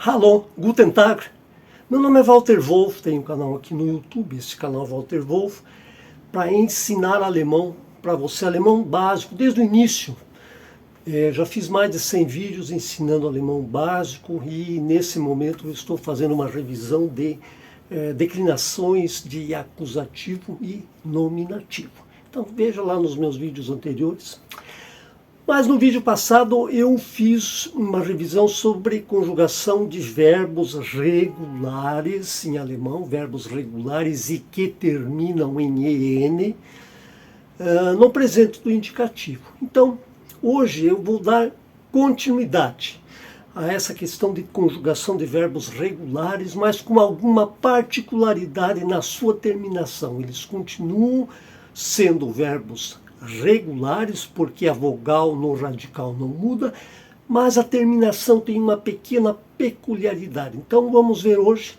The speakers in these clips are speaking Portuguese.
Hallo, guten Tag. Meu nome é Walter Wolf, tenho um canal aqui no YouTube, esse canal Walter Wolf, para ensinar alemão para você, alemão básico, desde o início. Já fiz mais de 100 vídeos ensinando alemão básico e nesse momento eu estou fazendo uma revisão de declinações de acusativo e nominativo. Então veja lá nos meus vídeos anteriores. Mas no vídeo passado eu fiz uma revisão sobre conjugação de verbos regulares em alemão, verbos regulares e que terminam em EN, no presente do indicativo. Então, hoje eu vou dar continuidade a essa questão de conjugação de verbos regulares, mas com alguma particularidade na sua terminação. Eles continuam sendo verbos regulares, porque a vogal no radical não muda, mas a terminação tem uma pequena peculiaridade. Então vamos ver hoje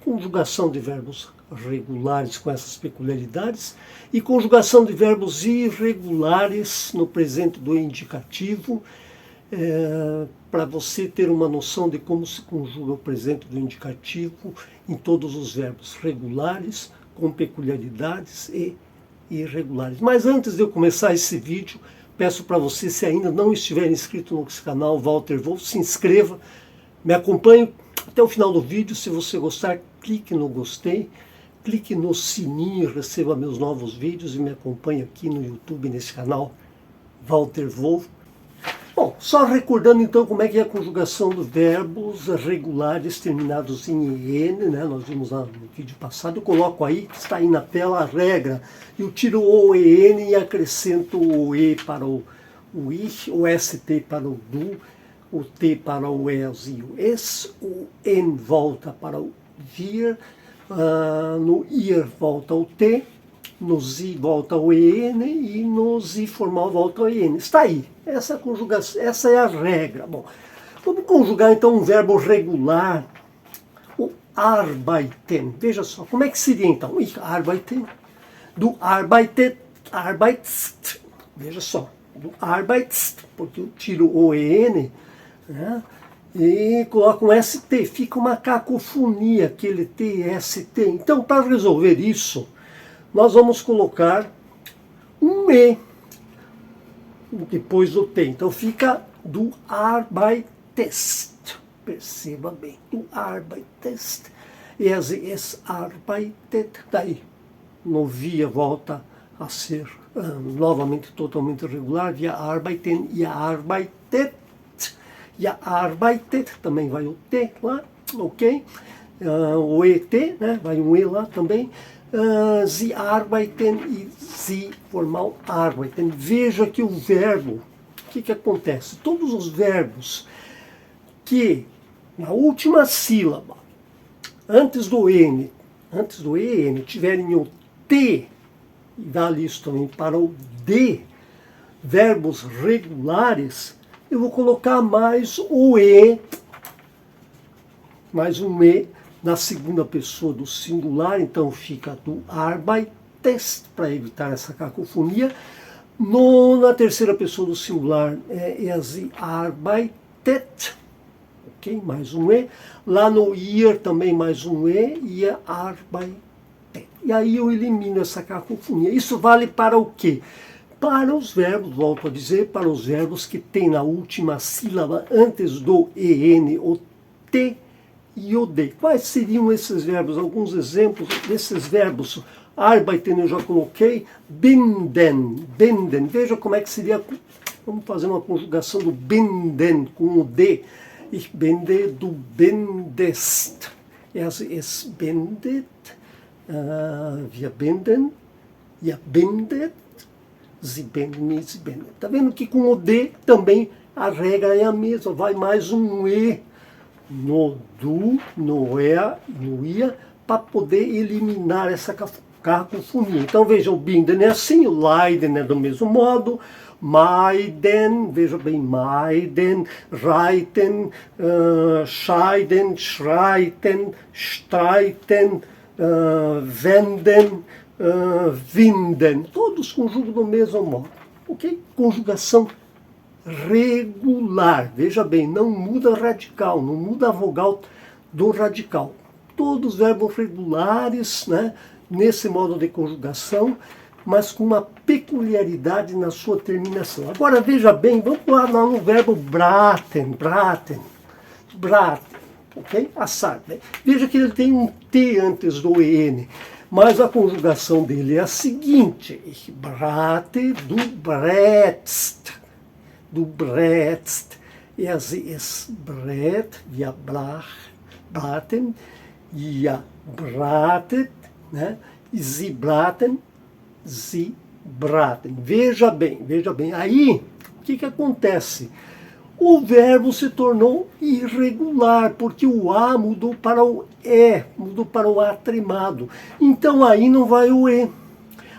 conjugação de verbos regulares com essas peculiaridades e conjugação de verbos irregulares no presente do indicativo, para você ter uma noção de como se conjuga o presente do indicativo em todos os verbos regulares, com peculiaridades e irregulares. Mas antes de eu começar esse vídeo, peço para você, se ainda não estiver inscrito no canal Walter Wolf, se inscreva, me acompanhe até o final do vídeo. Se você gostar, clique no gostei, clique no sininho, receba meus novos vídeos e me acompanhe aqui no YouTube, nesse canal Walter Wolf. Bom, só recordando então como é que é a conjugação dos verbos regulares terminados em EN, né? Nós vimos lá no vídeo passado, eu coloco aí, que está aí na tela, a regra. Eu tiro o EN e acrescento o E para o ich, o ST para o du, o T para o es e o es, o N volta para o wir, no ir volta o T, no Z volta o EN e no Z formal volta o EN. Está aí, essa conjugação, essa é a regra. Bom, vamos conjugar então um verbo regular, o arbeiten. Veja só, como é que seria então? Ich arbeite, du arbeitest, veja só, du arbeitest, porque eu tiro o EN, né, e coloco um ST, fica uma cacofonia, aquele TST. Então, para resolver isso, nós vamos colocar um E depois do T. Então fica du arbeitest. Perceba bem, du arbeitest. Es arbeitet. Daí, no via volta a ser novamente totalmente regular. Wir arbeiten, ihr arbeitet. Ihr arbeitet, também vai o T lá, ok? O ET, né? Vai um E lá também. Sie arbeiten e Sie formal arbeiten. Veja que o verbo, o que acontece? Todos os verbos que na última sílaba, antes do EN, tiverem o T, e dá isso também para o D, verbos regulares, eu vou colocar mais o E, mais um E, na segunda pessoa do singular, então fica du arbeitest, para evitar essa cacofonia. Na terceira pessoa do singular é sie arbeitet, ok? Mais um E. Lá no ir também mais um E, ihr arbeitet. E aí eu elimino essa cacofonia. Isso vale para o quê? Para os verbos, volto a dizer, para os verbos que tem na última sílaba, antes do EN, o T e o D. Quais seriam esses verbos? Alguns exemplos desses verbos. Arbeiten eu já coloquei. Binden. Binden. Veja como é que seria. Vamos fazer uma conjugação do binden com o D. Ich binde, du bindest. Es bindet. Wir binden. Ihr bindet. Sie binden, sie binden. Está vendo que com o D também a regra é a mesma. Vai mais um E no du, no ea, no ia, para poder eliminar essa cacofonia. Então veja, o binden é assim, o leiden é do mesmo modo, meiden, veja bem, meiden, reiten, scheiden, schreiten, streiten, wenden, winden, todos conjugam do mesmo modo, ok? Conjugação irregular. Veja bem, não muda radical, não muda a vogal do radical. Todos os verbos regulares, né, nesse modo de conjugação, mas com uma peculiaridade na sua terminação. Agora, veja bem, vamos lá no verbo braten, ok? Assar, né? Veja que ele tem um T antes do EN, mas a conjugação dele é a seguinte: ich brate, du brätst, sie es brät, wir braten, ihr bratet, né? Sie braten, sie braten. Veja bem. Aí, o que acontece? O verbo se tornou irregular, porque o A mudou para o E, mudou para o A tremado. Então aí não vai o E.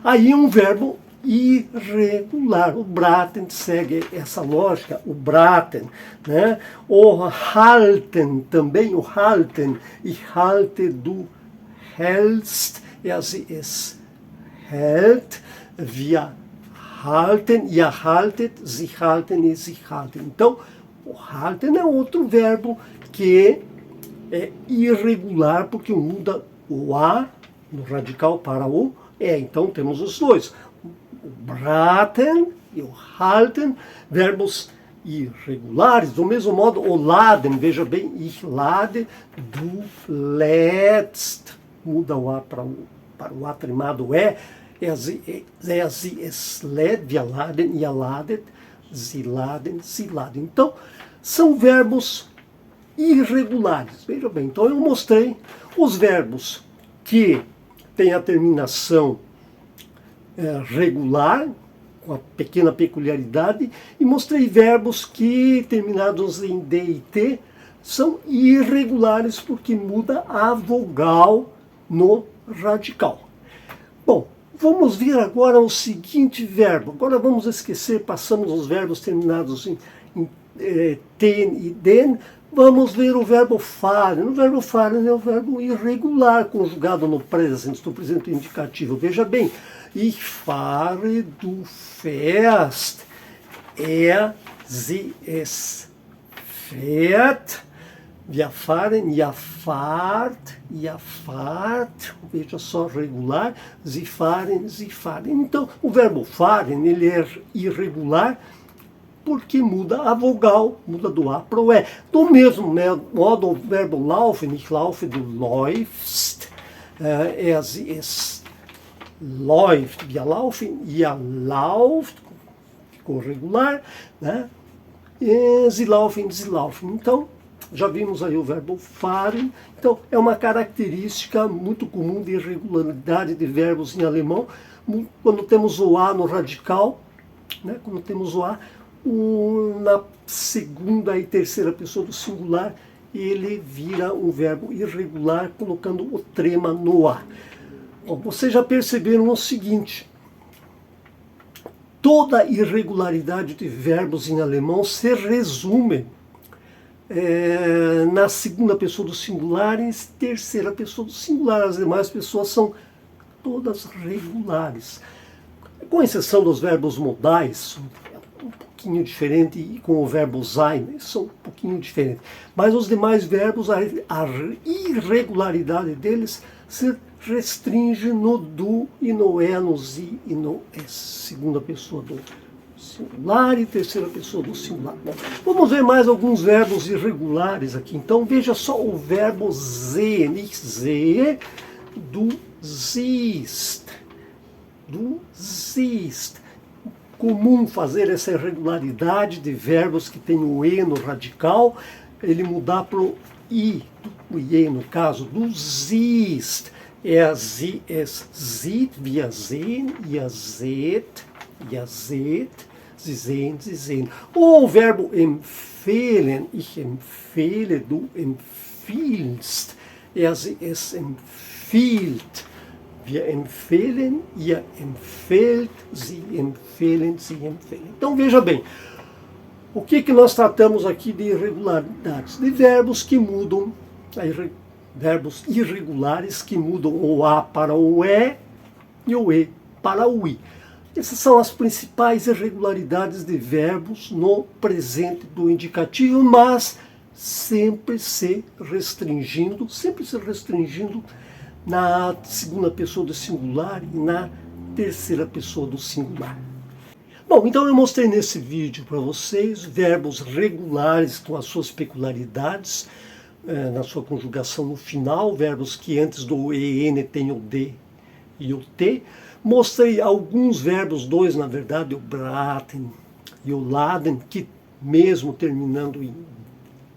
Aí é um verbo irregular. O braten segue essa lógica, o braten, né? O halten também, o halten. Ich halte, du hältst, sie es hält, wir halten, ihr haltet, sie halten e sie halten. Então, o halten é outro verbo que é irregular porque muda o A no radical para o E. Então, temos os dois. O braten e o halten, verbos irregulares. Do mesmo modo, o laden, veja bem, ich lade, du lädst, muda o A para o A trimado E. Sie es lädt, wir laden, ihr ladet, sie laden. Então, são verbos irregulares. Veja bem, então eu mostrei os verbos que têm a terminação regular, com a pequena peculiaridade, e mostrei verbos que, terminados em D e T, são irregulares porque muda a vogal no radical. Bom, vamos ver agora o seguinte verbo. Agora vamos esquecer, passamos os verbos terminados em ten e den. Vamos ver o verbo fahren. O verbo fahren é o verbo irregular, conjugado no presente, do presente indicativo. Veja bem, ich fahre, du fährst, sie es fährt, wir fahren, ihr fahrt, veja só, regular, sie fahren. Então, o verbo fahren, ele é irregular porque muda a vogal, muda do A para o E. Do mesmo modo, o verbo laufen, ich laufe, du läufst, sie es läuft, wir laufen, ihr lauft, ficou regular, né? Sie laufen. Então, já vimos aí o verbo fahren. Então, é uma característica muito comum de irregularidade de verbos em alemão. Quando temos o A no radical, né? Quando temos o A na segunda e terceira pessoa do singular, ele vira um verbo irregular, colocando o trema no A. Bom, vocês já perceberam o seguinte: toda irregularidade de verbos em alemão se resume na segunda pessoa do singular e terceira pessoa do singular. As demais pessoas são todas regulares, com exceção dos verbos modais, um pouquinho diferente, e com o verbo sein, são um pouquinho diferentes. Mas os demais verbos, a irregularidade deles se restringe no du e no e, no sie e no es. Segunda pessoa do singular e terceira pessoa do singular. Bom, vamos ver mais alguns verbos irregulares aqui. Então, veja só o verbo sehen. Ich sehe, du siehst. Du siehst. Comum fazer essa irregularidade de verbos que tem o E no radical, ele mudar para o I, o IE no caso, do siehst. Sie es sieht, wir sehen, ihr seht, sie sehen. Ou o verbo empfehlen, ich empfehle, du empfiehlst, sie es empfiehlt. Wir empfehlen, ihr empfehlt, sie empfehlen. Então veja bem, o que nós tratamos aqui de irregularidades? De verbos que mudam, verbos irregulares que mudam o A para o E e o E para o I. Essas são as principais irregularidades de verbos no presente do indicativo, mas sempre se restringindo na segunda pessoa do singular e na terceira pessoa do singular. Bom, então eu mostrei nesse vídeo para vocês verbos regulares com as suas peculiaridades, na sua conjugação no final, verbos que antes do EN tem o D e o T. Mostrei alguns verbos, dois na verdade, o braten e o laden, que mesmo terminando em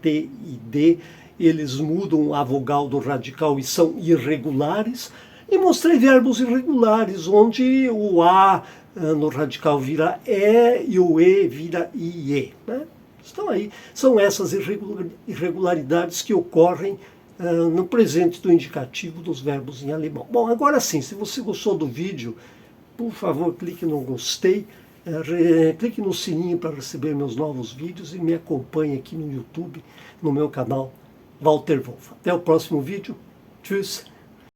T e D, eles mudam a vogal do radical e são irregulares. E mostrei verbos irregulares, onde o A no radical vira E e o E vira IE. Né? Estão aí, são essas irregularidades que ocorrem no presente do indicativo dos verbos em alemão. Bom, agora sim, se você gostou do vídeo, por favor, clique no gostei, clique no sininho para receber meus novos vídeos e me acompanhe aqui no YouTube, no meu canal Walter Wolf. Até o próximo vídeo. Tschüss!